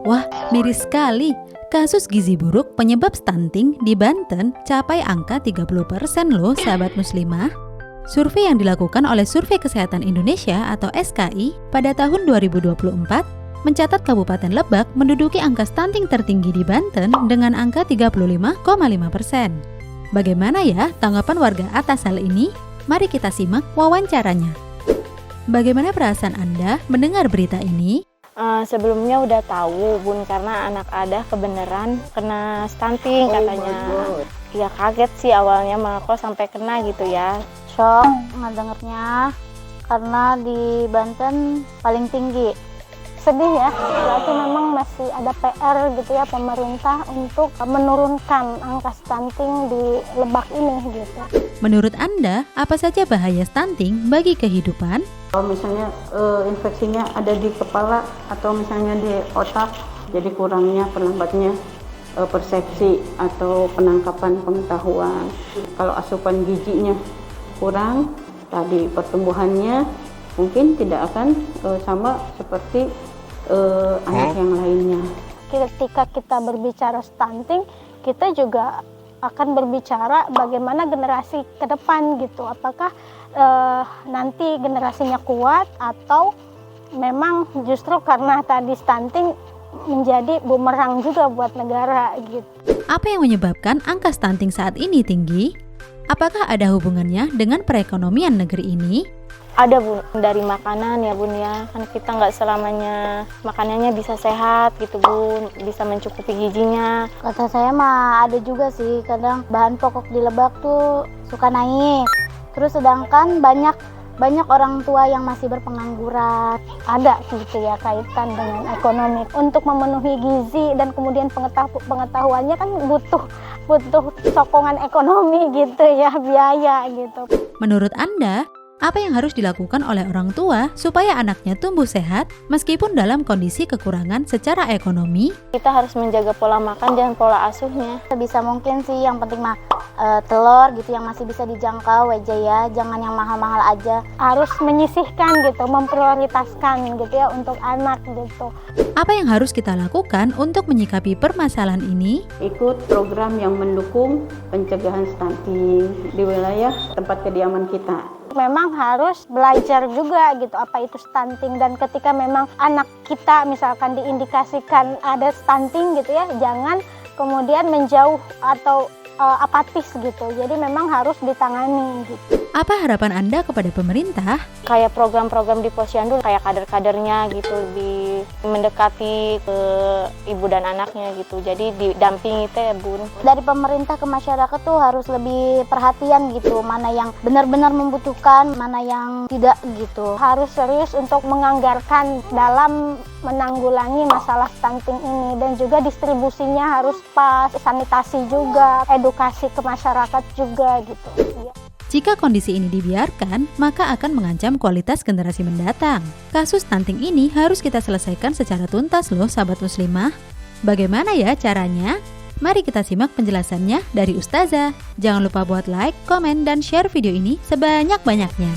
Wah, miris sekali. Kasus gizi buruk penyebab stunting di Banten capai angka 30% loh sahabat muslimah. Survei yang dilakukan oleh Survei Kesehatan Indonesia atau SKI pada tahun 2024 mencatat Kabupaten Lebak menduduki angka stunting tertinggi di Banten dengan angka 35,5%. Bagaimana ya tanggapan warga atas hal ini? Mari kita simak wawancaranya. Bagaimana perasaan Anda mendengar berita ini? Sebelumnya udah tahu Bun, karena anak Ada kebenaran kena stunting katanya. Ya kaget sih awalnya, mah kok sampai kena gitu ya. Shock ngedengernya karena di Banten paling tinggi. Sedih ya, berarti memang masih ada PR gitu ya pemerintah untuk menurunkan angka stunting di Lebak ini gitu. Menurut Anda, apa saja bahaya stunting bagi kehidupan? Kalau misalnya infeksinya ada di kepala atau misalnya di otak, jadi kurangnya pelambatnya persepsi atau penangkapan pengetahuan. Kalau asupan gizinya kurang, tadi pertumbuhannya mungkin tidak akan sama seperti anak yang lainnya. Ketika kita berbicara stunting, kita juga akan berbicara bagaimana generasi ke depan gitu. Apakah nanti generasinya kuat atau memang justru karena tadi stunting menjadi bumerang juga buat negara gitu. Apa yang menyebabkan angka stunting saat ini tinggi? Apakah ada hubungannya dengan perekonomian negeri ini? Ada Bun, dari makanan ya Bun ya, kan kita nggak selamanya makanannya bisa sehat gitu Bun, bisa mencukupi gizinya. Kata saya mah ada juga sih, kadang bahan pokok di Lebak tuh suka naik. Terus sedangkan banyak orang tua yang masih berpengangguran. Ada gitu ya kaitan dengan ekonomi. Untuk memenuhi gizi dan kemudian pengetahuannya kan butuh sokongan ekonomi gitu ya, biaya gitu. Menurut Anda, apa yang harus dilakukan oleh orang tua supaya anaknya tumbuh sehat meskipun dalam kondisi kekurangan secara ekonomi? Kita harus menjaga pola makan dan pola asuhnya. Bisa mungkin sih yang penting mah telur gitu yang masih bisa dijangkau aja ya, jangan yang mahal-mahal aja. Harus menyisihkan gitu, memprioritaskan gitu ya untuk anak gitu. Apa yang harus kita lakukan untuk menyikapi permasalahan ini? Ikut program yang mendukung pencegahan stunting di wilayah tempat kediaman kita. Memang harus belajar juga gitu apa itu stunting, dan ketika memang anak kita misalkan diindikasikan ada stunting gitu ya, jangan kemudian menjauh atau apatis gitu. Jadi memang harus ditangani gitu. Apa harapan Anda kepada pemerintah? Kayak program-program di Posyandu, kayak kader-kadernya gitu, lebih mendekati ke ibu dan anaknya gitu. Jadi didampingi teh Bun. Dari pemerintah ke masyarakat tuh harus lebih perhatian gitu, mana yang benar-benar membutuhkan, mana yang tidak gitu. Harus serius untuk menganggarkan dalam menanggulangi masalah stunting ini, dan juga distribusinya harus pas, sanitasi juga, edukasi ke masyarakat juga gitu. Jika kondisi ini dibiarkan, maka akan mengancam kualitas generasi mendatang. Kasus stunting ini harus kita selesaikan secara tuntas loh sahabat muslimah. Bagaimana ya caranya? Mari kita simak penjelasannya dari Ustazah. Jangan lupa buat like, komen, dan share video ini sebanyak-banyaknya.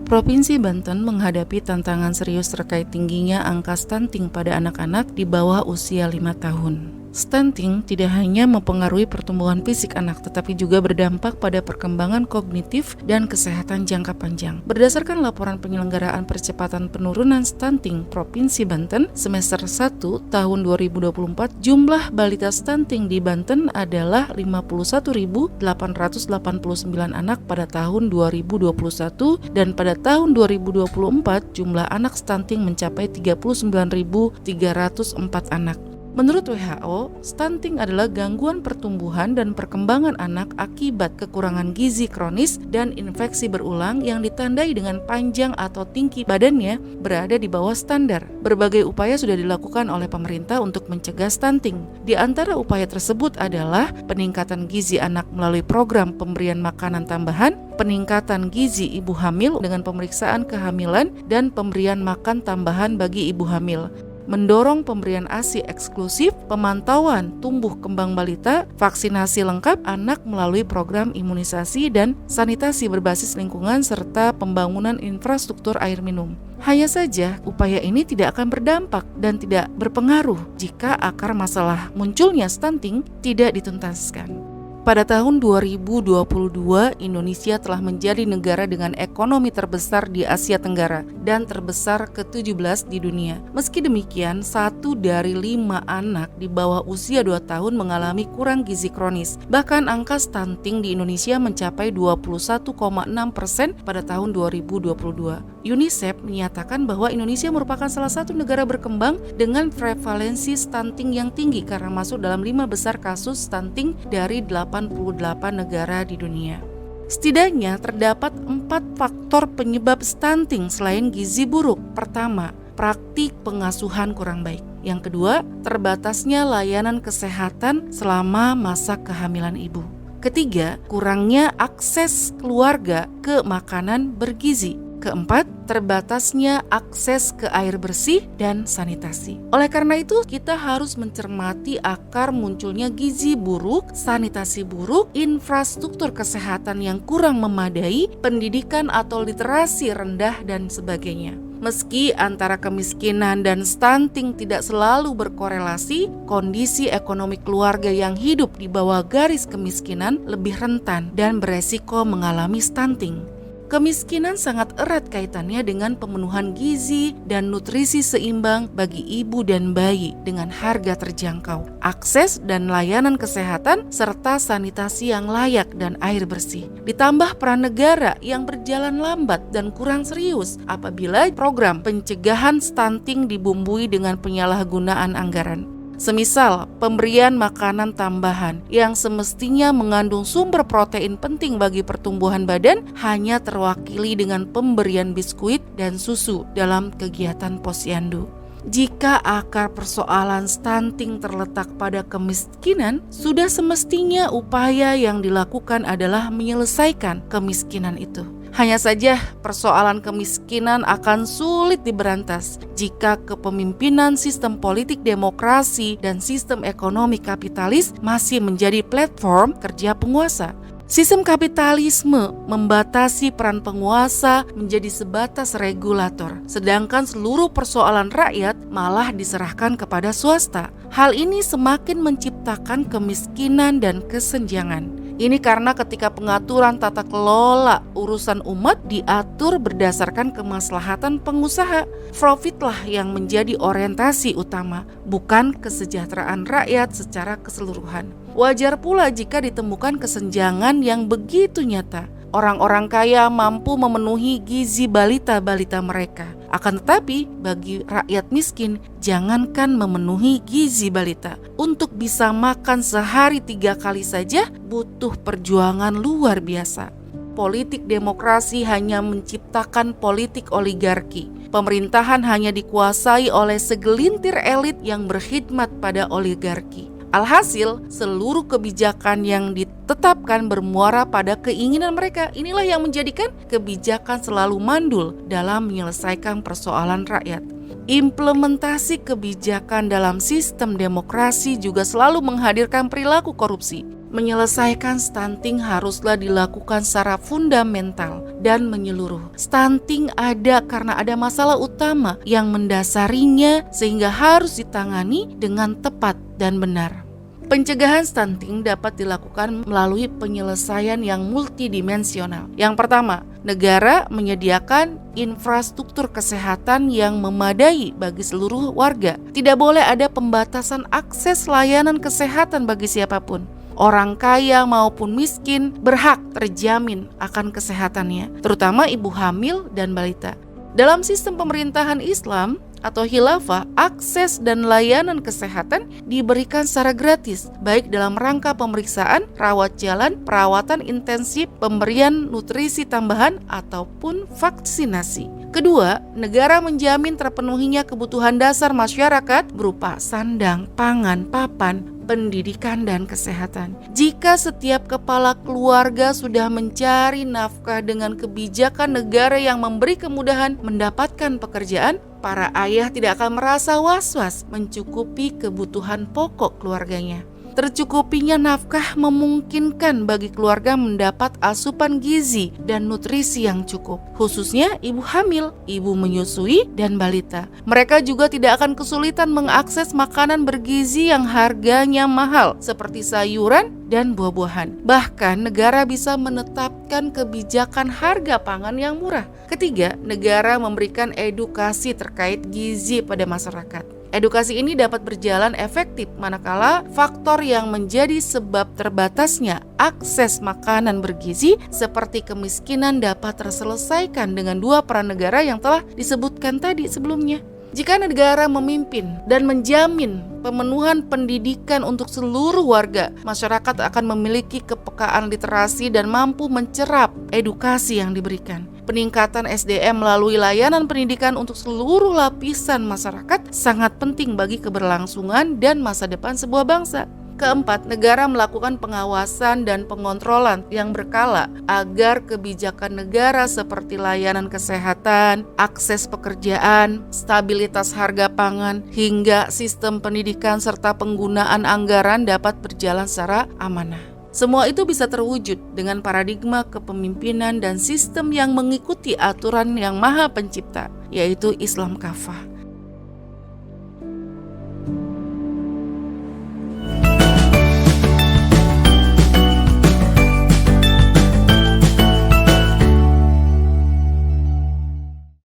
Provinsi Banten menghadapi tantangan serius terkait tingginya angka stunting pada anak-anak di bawah usia 5 tahun. Stunting tidak hanya mempengaruhi pertumbuhan fisik anak, tetapi juga berdampak pada perkembangan kognitif dan kesehatan jangka panjang. Berdasarkan laporan penyelenggaraan percepatan penurunan stunting Provinsi Banten semester 1 tahun 2024, jumlah balita stunting di Banten adalah 51.889 anak pada tahun 2021, dan pada tahun 2024 jumlah anak stunting mencapai 39.304 anak. Menurut WHO, stunting adalah gangguan pertumbuhan dan perkembangan anak akibat kekurangan gizi kronis dan infeksi berulang yang ditandai dengan panjang atau tinggi badannya berada di bawah standar. Berbagai upaya sudah dilakukan oleh pemerintah untuk mencegah stunting. Di antara upaya tersebut adalah peningkatan gizi anak melalui program pemberian makanan tambahan, peningkatan gizi ibu hamil dengan pemeriksaan kehamilan dan pemberian makan tambahan bagi ibu hamil. mendorong pemberian ASI eksklusif, pemantauan tumbuh kembang balita, vaksinasi lengkap anak melalui program imunisasi dan sanitasi berbasis lingkungan serta pembangunan infrastruktur air minum. Hanya saja, upaya ini tidak akan berdampak dan tidak berpengaruh jika akar masalah munculnya stunting tidak dituntaskan. Pada tahun 2022, Indonesia telah menjadi negara dengan ekonomi terbesar di Asia Tenggara dan terbesar ke-17 di dunia. Meski demikian, 1 dari 5 anak di bawah usia 2 tahun mengalami kurang gizi kronis. Bahkan angka stunting di Indonesia mencapai 21,6% pada tahun 2022. UNICEF menyatakan bahwa Indonesia merupakan salah satu negara berkembang dengan prevalensi stunting yang tinggi karena masuk dalam 5 besar kasus stunting dari 88 negara di dunia. Setidaknya terdapat 4 faktor penyebab stunting selain gizi buruk. Pertama, praktik pengasuhan kurang baik. Yang kedua, terbatasnya layanan kesehatan selama masa kehamilan ibu. Ketiga, kurangnya akses keluarga ke makanan bergizi. Keempat, terbatasnya akses ke air bersih dan sanitasi. Oleh karena itu, kita harus mencermati akar munculnya gizi buruk, sanitasi buruk, infrastruktur kesehatan yang kurang memadai, pendidikan atau literasi rendah, dan sebagainya. Meski antara kemiskinan dan stunting tidak selalu berkorelasi, kondisi ekonomi keluarga yang hidup di bawah garis kemiskinan lebih rentan dan beresiko mengalami stunting. Kemiskinan sangat erat kaitannya dengan pemenuhan gizi dan nutrisi seimbang bagi ibu dan bayi dengan harga terjangkau, akses dan layanan kesehatan, serta sanitasi yang layak dan air bersih. Ditambah peran negara yang berjalan lambat dan kurang serius apabila program pencegahan stunting dibumbui dengan penyalahgunaan anggaran. Semisal pemberian makanan tambahan yang semestinya mengandung sumber protein penting bagi pertumbuhan badan hanya terwakili dengan pemberian biskuit dan susu dalam kegiatan posyandu. Jika akar persoalan stunting terletak pada kemiskinan, sudah semestinya upaya yang dilakukan adalah menyelesaikan kemiskinan itu. Hanya saja persoalan kemiskinan akan sulit diberantas jika kepemimpinan sistem politik demokrasi dan sistem ekonomi kapitalis masih menjadi platform kerja penguasa. Sistem kapitalisme membatasi peran penguasa menjadi sebatas regulator, sedangkan seluruh persoalan rakyat malah diserahkan kepada swasta. Hal ini semakin menciptakan kemiskinan dan kesenjangan. Ini karena ketika pengaturan tata kelola urusan umat diatur berdasarkan kemaslahatan pengusaha, profitlah yang menjadi orientasi utama, bukan kesejahteraan rakyat secara keseluruhan. Wajar pula jika ditemukan kesenjangan yang begitu nyata. Orang-orang kaya mampu memenuhi gizi balita-balita mereka. Akan tetapi bagi rakyat miskin, jangankan memenuhi gizi balita. Untuk bisa makan sehari 3 kali saja butuh perjuangan luar biasa. Politik demokrasi hanya menciptakan politik oligarki. Pemerintahan hanya dikuasai oleh segelintir elit yang berkhidmat pada oligarki. Alhasil, seluruh kebijakan yang ditetapkan bermuara pada keinginan mereka. Inilah yang menjadikan kebijakan selalu mandul dalam menyelesaikan persoalan rakyat. Implementasi kebijakan dalam sistem demokrasi juga selalu menghadirkan perilaku korupsi. Menyelesaikan stunting haruslah dilakukan secara fundamental dan menyeluruh. Stunting ada karena ada masalah utama yang mendasarinya sehingga harus ditangani dengan tepat dan benar. Pencegahan stunting dapat dilakukan melalui penyelesaian yang multidimensional. Yang pertama, negara menyediakan infrastruktur kesehatan yang memadai bagi seluruh warga. Tidak boleh ada pembatasan akses layanan kesehatan bagi siapapun. Orang kaya maupun miskin berhak terjamin akan kesehatannya, terutama ibu hamil dan balita. Dalam sistem pemerintahan Islam atau khilafah, akses dan layanan kesehatan diberikan secara gratis, baik dalam rangka pemeriksaan, rawat jalan, perawatan intensif, pemberian nutrisi tambahan, ataupun vaksinasi. Kedua, negara menjamin terpenuhinya kebutuhan dasar masyarakat berupa sandang, pangan, papan, pendidikan, dan kesehatan. Jika setiap kepala keluarga sudah mencari nafkah dengan kebijakan negara yang memberi kemudahan mendapatkan pekerjaan, para ayah tidak akan merasa was-was mencukupi kebutuhan pokok keluarganya. Tercukupinya nafkah memungkinkan bagi keluarga mendapat asupan gizi dan nutrisi yang cukup, khususnya ibu hamil, ibu menyusui, dan balita. Mereka juga tidak akan kesulitan mengakses makanan bergizi yang harganya mahal, seperti sayuran dan buah-buahan. Bahkan negara bisa menetapkan kebijakan harga pangan yang murah. Ketiga, negara memberikan edukasi terkait gizi pada masyarakat. Edukasi ini dapat berjalan efektif manakala faktor yang menjadi sebab terbatasnya akses makanan bergizi seperti kemiskinan dapat terselesaikan dengan dua peran negara yang telah disebutkan tadi sebelumnya. Jika negara memimpin dan menjamin pemenuhan pendidikan untuk seluruh warga, masyarakat akan memiliki kepekaan literasi dan mampu mencerap edukasi yang diberikan. Peningkatan SDM melalui layanan pendidikan untuk seluruh lapisan masyarakat sangat penting bagi keberlangsungan dan masa depan sebuah bangsa. Keempat, negara melakukan pengawasan dan pengontrolan yang berkala agar kebijakan negara seperti layanan kesehatan, akses pekerjaan, stabilitas harga pangan, hingga sistem pendidikan serta penggunaan anggaran dapat berjalan secara amanah. Semua itu bisa terwujud dengan paradigma kepemimpinan dan sistem yang mengikuti aturan yang Maha Pencipta, yaitu Islam kafah.